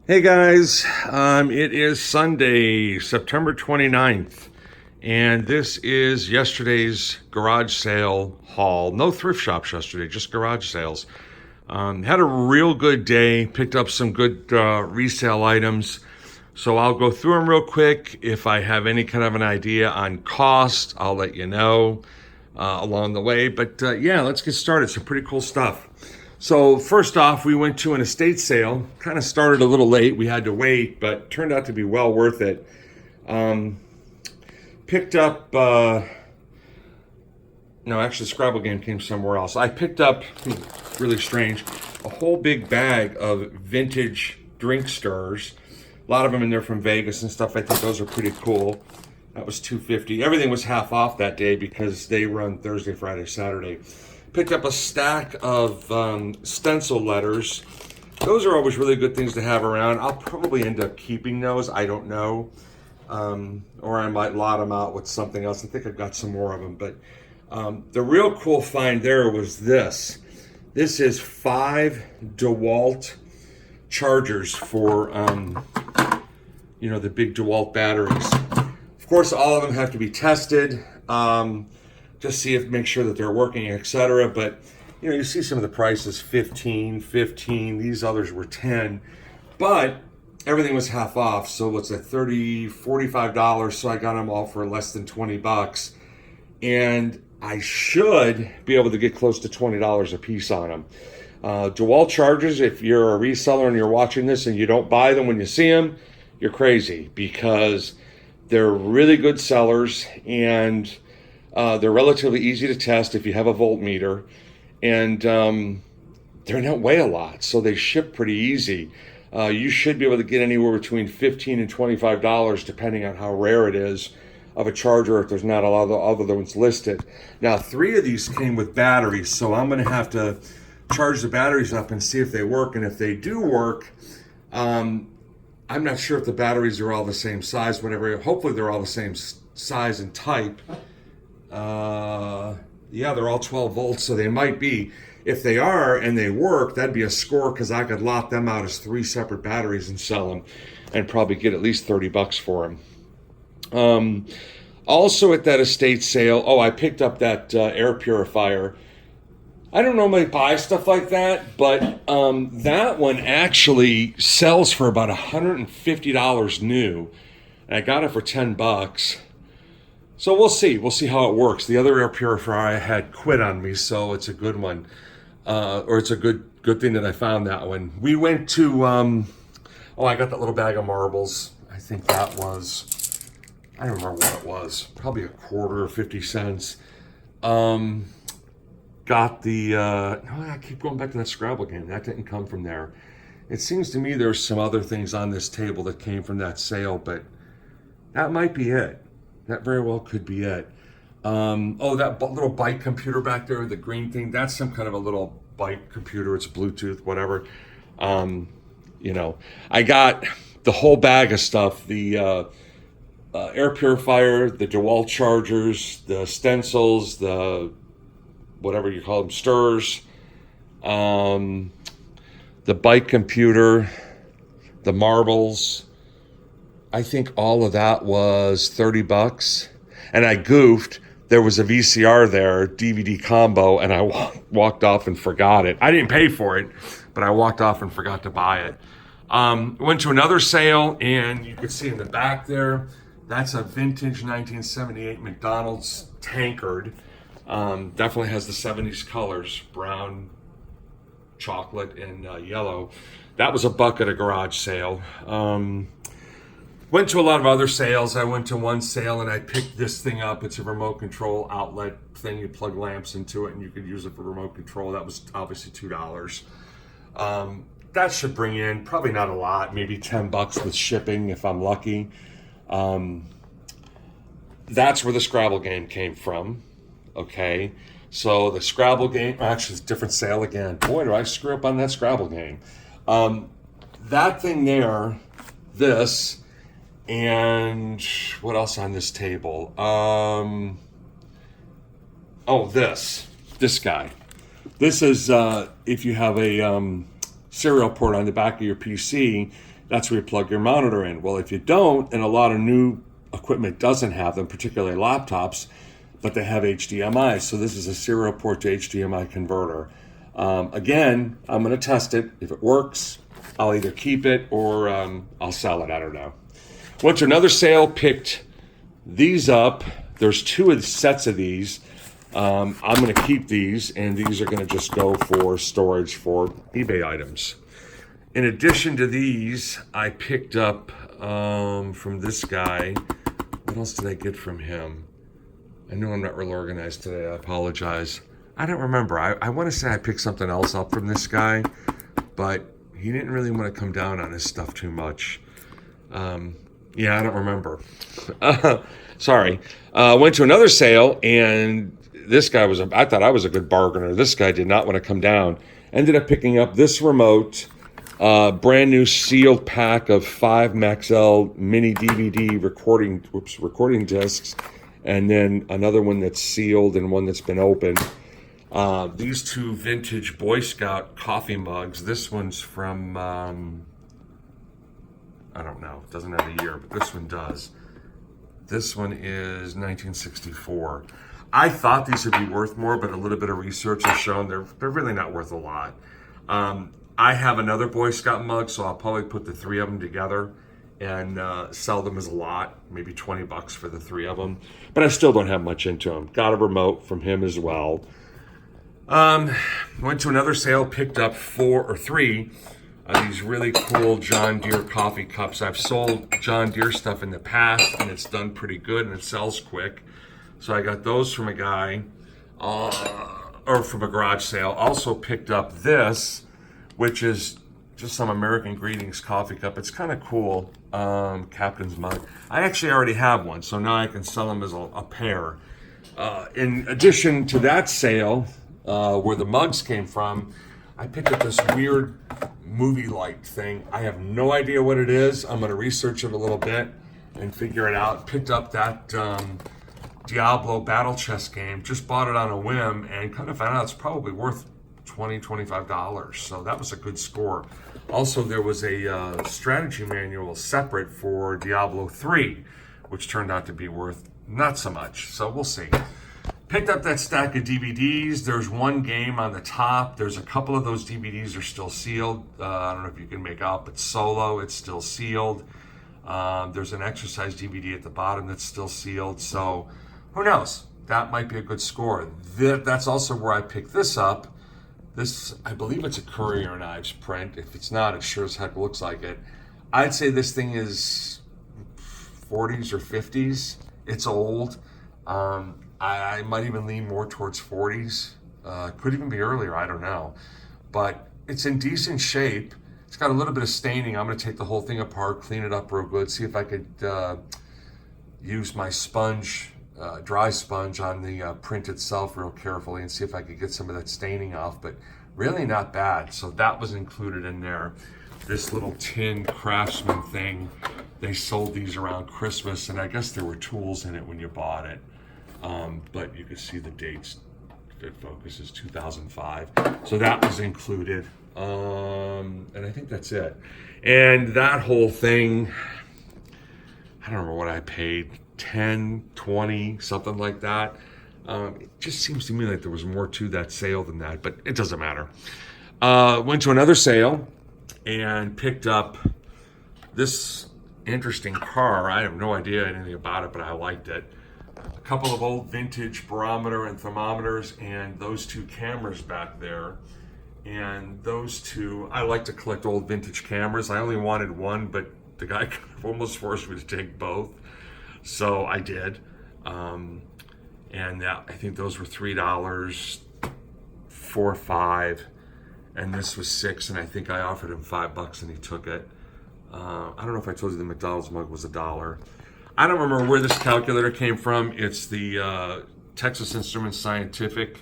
Hey guys, it is Sunday, September 29th, and this is yesterday's garage sale haul. No thrift shops yesterday, just garage sales. Had a real good day, picked up some good resale items. So I'll go through them real quick. If I have any kind of an idea on cost, I'll let you know along the way. But yeah, let's get started. Some pretty cool stuff. So first off, we went to an estate sale. Kind of started a little late. We had to wait, but turned out to be well worth it. Picked up. No, actually, the Scrabble game came somewhere else. I picked up, really strange, a whole big bag of vintage drink stirrers. A lot of them in there from Vegas and stuff. I think those are pretty cool. That was $2.50. Everything was half off that day because they run Thursday, Friday, Saturday. Picked up a stack of stencil letters. Those are always really good things to have around. I'll probably end up keeping those. I don't know. Or I might lot them out with something else. I think I've got some more of them. But the real cool find there was this. This is 5 DeWalt chargers for, the big DeWalt batteries. Of course, all of them have to be tested. Just see if make sure that they're working, etc. But you see some of the prices, 15. These others were 10, but everything was half off. So what's that, $30, $45? So I got them all for less than $20, and I should be able to get close to $20 a piece on them. DeWalt chargers, if you're a reseller and you're watching this and you don't buy them when you see them, you're crazy, because they're really good sellers, and they're relatively easy to test if you have a voltmeter, and they don't weigh a lot, so they ship pretty easy. You should be able to get anywhere between $15 and $25, depending on how rare it is, of a charger if there's not a lot of the other ones listed. Now, 3 of these came with batteries, so I'm going to have to charge the batteries up and see if they work, and if they do work, I'm not sure if the batteries are all the same size, whatever. Hopefully they're all the same size and type. Yeah, they're all 12 volts, so they might be. If they are and they work, that'd be a score, because I could lock them out as 3 separate batteries and sell them, and probably get at least $30 for them. Also at that estate sale, I picked up that air purifier. I don't normally buy stuff like that, but that one actually sells for about $150 new, and I got it for $10. So we'll see. We'll see how it works. The other air purifier I had quit on me, so it's a good one, or it's a good thing that I found that one. We went to I got that little bag of marbles. I think that was, I don't remember what it was. Probably a quarter or 50 cents. Got the I keep going back to that Scrabble game. That didn't come from there. It seems to me there's some other things on this table that came from that sale, but that might be it. That very well could be it. That little bike computer back there, the green thing, that's some kind of a little bike computer. It's Bluetooth, whatever. I got the whole bag of stuff. The air purifier, the DeWalt chargers, the stencils, the whatever you call them, stirrers, the bike computer, the marbles. I think all of that was $30, and I goofed. There was a VCR there, DVD combo, and I walked off and forgot it. I didn't pay for it, but I walked off and forgot to buy it. Went to another sale, and you could see in the back there, that's a vintage 1978 McDonald's tankard. Definitely has the 70s colors, brown, chocolate, and yellow. That was $1 at a garage sale. Went to a lot of other sales. I went to one sale and I picked this thing up. It's a remote control outlet thing. You plug lamps into it and you could use it for remote control. That was obviously $2. That should bring in probably not a lot, maybe $10 with shipping if I'm lucky. That's where the Scrabble game came from. Okay, so the Scrabble game, actually it's a different sale again. Boy, do I screw up on that Scrabble game. That thing there, this, and what else on this table? This guy. This is if you have a serial port on the back of your PC, That's where you plug your monitor in. Well, if you don't, and a lot of new equipment doesn't have them, particularly laptops, but they have HDMI. So this is a serial port to HDMI converter. Again, I'm going to test it. If it works, I'll either keep it or I'll sell it. I don't know. Went to another sale, picked these up. There's two sets of these. I'm going to keep these, and these are going to just go for storage for eBay items. In addition to these, I picked up from this guy. What else did I get from him? I know I'm not real organized today. I apologize. I don't remember. I want to say I picked something else up from this guy, but he didn't really want to come down on his stuff too much. Yeah, I don't remember. Sorry. Went to another sale, and this guy I thought I was a good bargainer. This guy did not want to come down. Ended up picking up this remote, brand new sealed pack of 5 Maxell mini DVD recording discs, and then another one that's sealed and one that's been opened. These two vintage Boy Scout coffee mugs. This one's from, I don't know, it doesn't have a year, but this one does. This one is 1964. I thought these would be worth more, but a little bit of research has shown they're really not worth a lot. I have another Boy Scout mug, so I'll probably put the 3 of them together and sell them as a lot, maybe $20 for the 3 of them. But I still don't have much into them. Got a remote from him as well. Went to another sale, picked up 4 or 3 of these really cool John Deere coffee cups. I've sold John Deere stuff in the past, and it's done pretty good, and it sells quick. So I got those from a guy, or from a garage sale. Also picked up this, which is just some American Greetings coffee cup. It's kind of cool, Captain's mug. I actually already have one, so now I can sell them as a pair. In addition to that sale, where the mugs came from, I picked up this weird movie light thing. I have no idea what it is. I'm going to research it a little bit and figure it out. Picked up that Diablo battle chess game. Just bought it on a whim and kind of found out it's probably worth $25. So that was a good score. Also, there was a strategy manual separate for Diablo 3, which turned out to be worth not so much. So we'll see. Picked up that stack of DVDs. There's one game on the top. There's a couple of those DVDs are still sealed. I don't know if you can make out, but Solo, it's still sealed. There's an exercise DVD at the bottom that's still sealed. So who knows? That might be a good score. That's also where I picked this up. This, I believe it's a Currier and Ives print. If it's not, it sure as heck looks like it. I'd say this thing is 40s or 50s. It's old. I might even lean more towards 40s. Could even be earlier, I don't know. But it's in decent shape. It's got a little bit of staining. I'm going to take the whole thing apart, clean it up real good, see if I could use my sponge, dry sponge on the print itself real carefully and see if I could get some of that staining off. But really not bad. So that was included in there. This little tin Craftsman thing, they sold these around Christmas, and I guess there were tools in it when you bought it. But you can see the dates. If it focuses, 2005. So that was included. And I think that's it. And that whole thing, I don't remember what I paid, 10, 20, something like that. It just seems to me like there was more to that sale than that, but it doesn't matter. Went to another sale and picked up this interesting car. I have no idea anything about it, but I liked it. A couple of old vintage barometer and thermometers, and those 2 cameras back there. And those 2, I like to collect old vintage cameras. I only wanted one, but the guy kind of almost forced me to take both. So I did. And I think those were $3, 4, 5. And this was $6, and I think I offered him $5 and he took it. I don't know if I told you the McDonald's mug was $1. I don't remember where this calculator came from. It's the Texas Instruments Scientific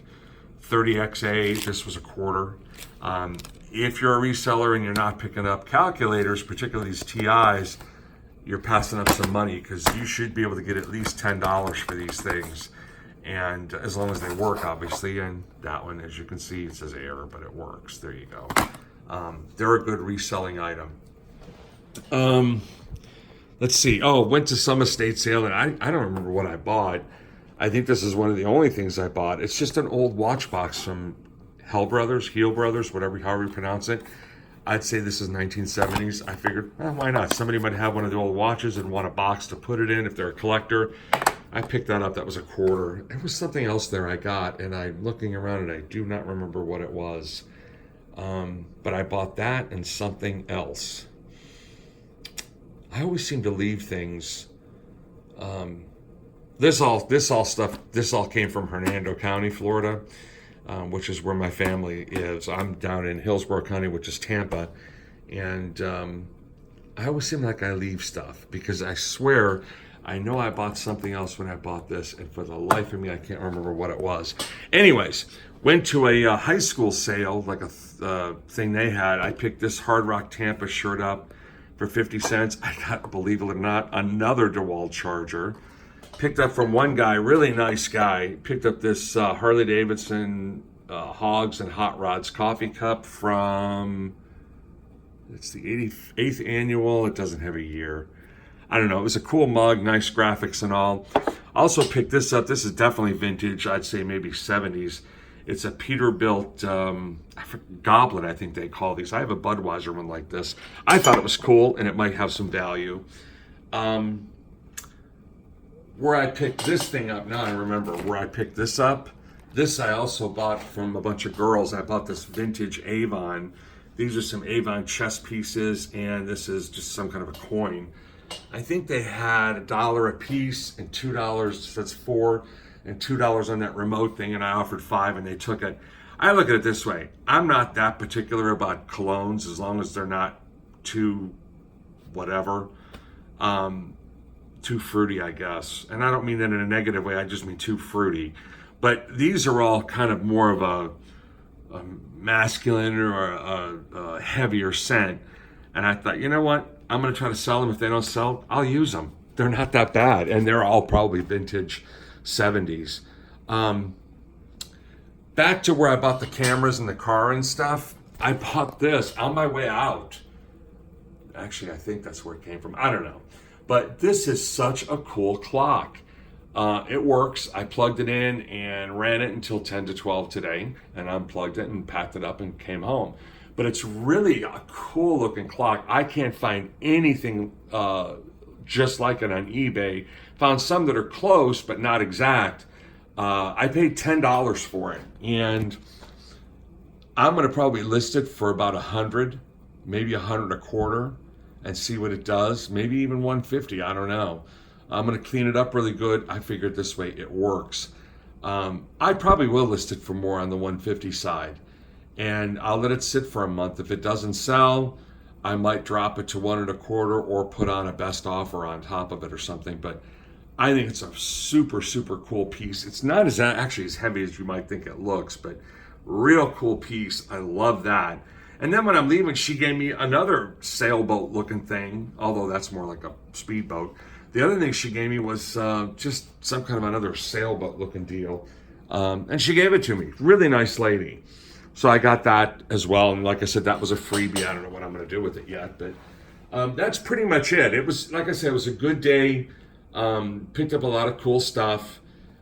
30XA. This was $0.25. If you're a reseller and you're not picking up calculators, particularly these TIs, you're passing up some money, because you should be able to get at least $10 for these things. And as long as they work, obviously. And that one, as you can see, it says error, but it works. There you go. They're a good reselling item. Let's see. Oh, went to some estate sale, and I don't remember what I bought. I think this is one of the only things I bought. It's just an old watch box from Heel Brothers, however you pronounce it. I'd say this is 1970s. I figured, why not? Somebody might have one of the old watches and want a box to put it in if they're a collector. I picked that up. That was a quarter. There was something else there I got, and I'm looking around and I do not remember what it was. But I bought that and something else. I always seem to leave things. This all came from Hernando County, Florida, which is where my family is. I'm down in Hillsborough County, which is Tampa, and I always seem like I leave stuff because I swear I know I bought something else when I bought this, and for the life of me, I can't remember what it was. Anyways, went to a high school sale, like a thing they had. I picked this Hard Rock Tampa shirt up for 50 cents. I got, believe it or not, another DeWalt charger. Picked up from one guy, really nice guy. Picked up this Harley Davidson Hogs and Hot Rods coffee cup from, it's the 88th annual. It doesn't have a year. I don't know. It was a cool mug, nice graphics and all. Also picked this up. This is definitely vintage. I'd say maybe 70s. It's a Peterbilt goblet, I think they call these. I have a Budweiser one like this. I thought it was cool, and it might have some value. Where I picked this thing up, now I remember where I picked this up. This I also bought from a bunch of girls. I bought this vintage Avon. These are some Avon chess pieces, and this is just some kind of a coin. I think they had $1 a piece and $2, that's $4, and $2 on that remote thing, and I offered $5 and they took it. I look at it this way. I'm not that particular about colognes as long as they're not too whatever, too fruity, I guess. And I don't mean that in a negative way, I just mean too fruity. But these are all kind of more of a masculine or a heavier scent. And I thought, you know what? I'm going to try to sell them. If they don't sell, I'll use them. They're not that bad. And they're all probably vintage 70s. Back to where I bought the cameras and the car and stuff. I bought this on my way out. Actually, I think that's where it came from. I don't know. But this is such a cool clock. It works. I plugged it in and ran it until 10 to 12 today. And unplugged it and packed it up and came home. But it's really a cool looking clock. I can't find anything just like it on eBay. Found some that are close, but not exact. I paid $10 for it. And I'm going to probably list it for about 100, maybe 100 a quarter, and see what it does. Maybe even 150, I don't know. I'm going to clean it up really good. I figured this way it works. I probably will list it for more on the 150 side. And I'll let it sit for a month. If it doesn't sell, I might drop it to 1 1/4 or put on a best offer on top of it or something. But I think it's a super, super cool piece. It's not actually as heavy as you might think it looks, but real cool piece. I love that. And then when I'm leaving, she gave me another sailboat looking thing, although that's more like a speedboat. The other thing she gave me was just some kind of another sailboat looking deal. And she gave it to me. Really nice lady. So I got that as well. And like I said, that was a freebie. I don't know what I'm going to do with it yet. But that's pretty much it. It was, like I said, it was a good day. Picked up a lot of cool stuff.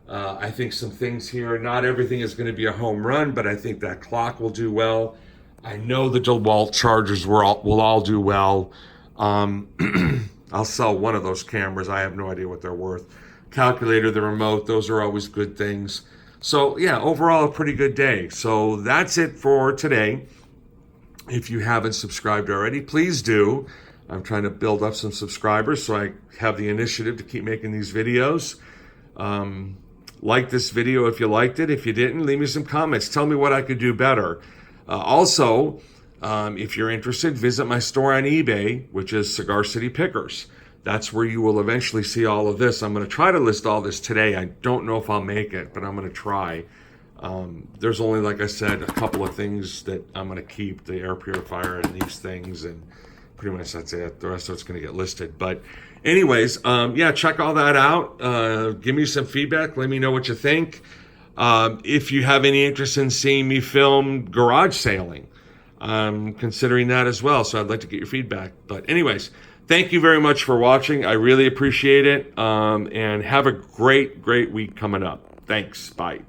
I think some things here, not everything is going to be a home run, but I think that clock will do well. I know the DeWalt chargers will all do well. I'll sell one of those cameras. I have no idea what they're worth. Calculator, the remote, those are always good things. So yeah, overall a pretty good day. So that's it for today. If you haven't subscribed already, please do. I'm trying to build up some subscribers so I have the initiative to keep making these videos. Like this video if you liked it. If you didn't, leave me some comments. Tell me what I could do better. Also, if you're interested, visit my store on eBay, which is Cigar City Pickers. That's where you will eventually see all of this. I'm going to try to list all this today. I don't know if I'll make it, but I'm going to try. There's only, like I said, a couple of things that I'm going to keep, the air purifier and these things, and pretty much that's it. The rest of it's going to get listed. But anyways, yeah, check all that out. Give me some feedback. Let me know what you think. If you have any interest in seeing me film garage sailing, I'm considering that as well. So I'd like to get your feedback. But anyways, thank you very much for watching. I really appreciate it. And have a great week coming up. Thanks. Bye.